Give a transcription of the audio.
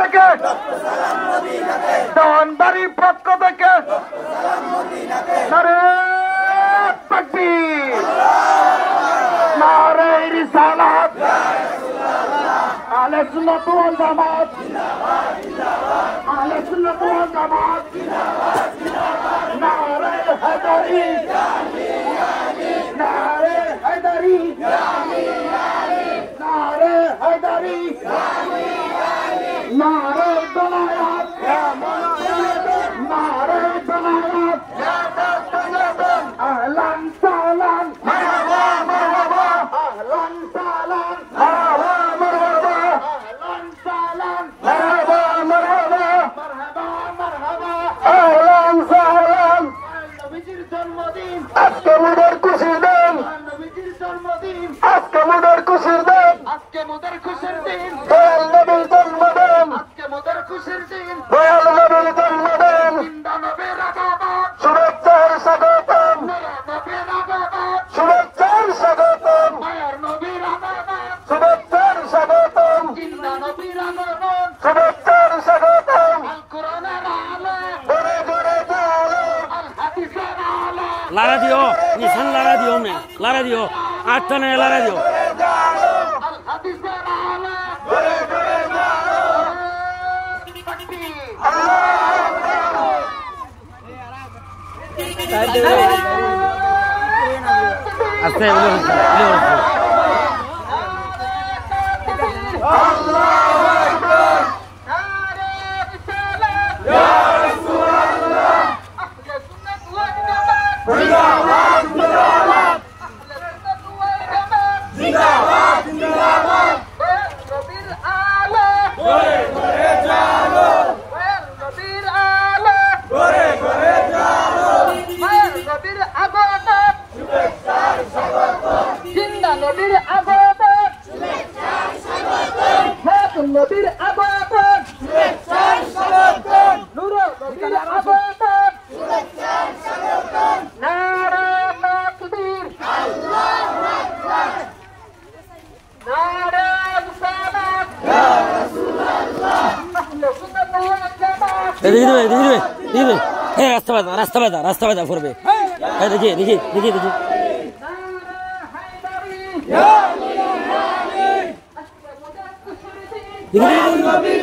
থেকে দেওয়ানবাড়ির পক্ষ থেকে নারে তাকবীর নারে রিসালাত আহলে সুন্নাত ওয়াল জামাত আহলে সুন্নাত ওয়াল জামাত নারে হায়দারি নারে হায়দারি নারে হায়দারি নারে বেলায়েত নারে বেলায়েত আহলান সাহলান মারহাবা মারহাবা আহলান সাহলান মারহাবা মারহাবা আহলান সাহলান মারহাবা মারহাবা মারহাবা মারহাবা আহলান সাহলান নবীজির জন্মদিন আজকে মোদের খুশির দিন নবীজির জন্মদিন আজকে মোদের খুশির দিন আজকে মোদের খুশির দিন দয়াল নবীর জন্মদিন আজকে মোদের খুশির দিন দয়াল নবীর জন্মদিন জিন্দা নবীর আবাবাদ শুভেচ্ছার স্বাগতম নবীর আবাবাদ শুভেচ্ছার স্বাগতম মায়ার নবীর আবাবাদ শুভেচ্ছার স্বাগতম জিন্দা নবীর আবাবাদ শুভেচ্ছার স্বাগতম আল কোরআনের আলো ঘরে ঘরে আলো আল হাদিসের আলো লারা দিও নিশান লারা দিও নে লারা দিও আটটা নে লারা দিও আল হাদিসের আলো ঘরে ঘরে আলো তাকবীর আস্তে নবীর আবাবাদ নবীর আবাবাদ নূর নবীর আবাবাদ নারে তাকবীর আল্লাহু আকবার নারে রিসালাত ইয়া রাসূলুল্লাহ আহলে সুন্নাত ওয়াল জামাত দেখি হ্যাঁ রাস্তা বাদা পড়বে হ্যাঁ দেখি নবীর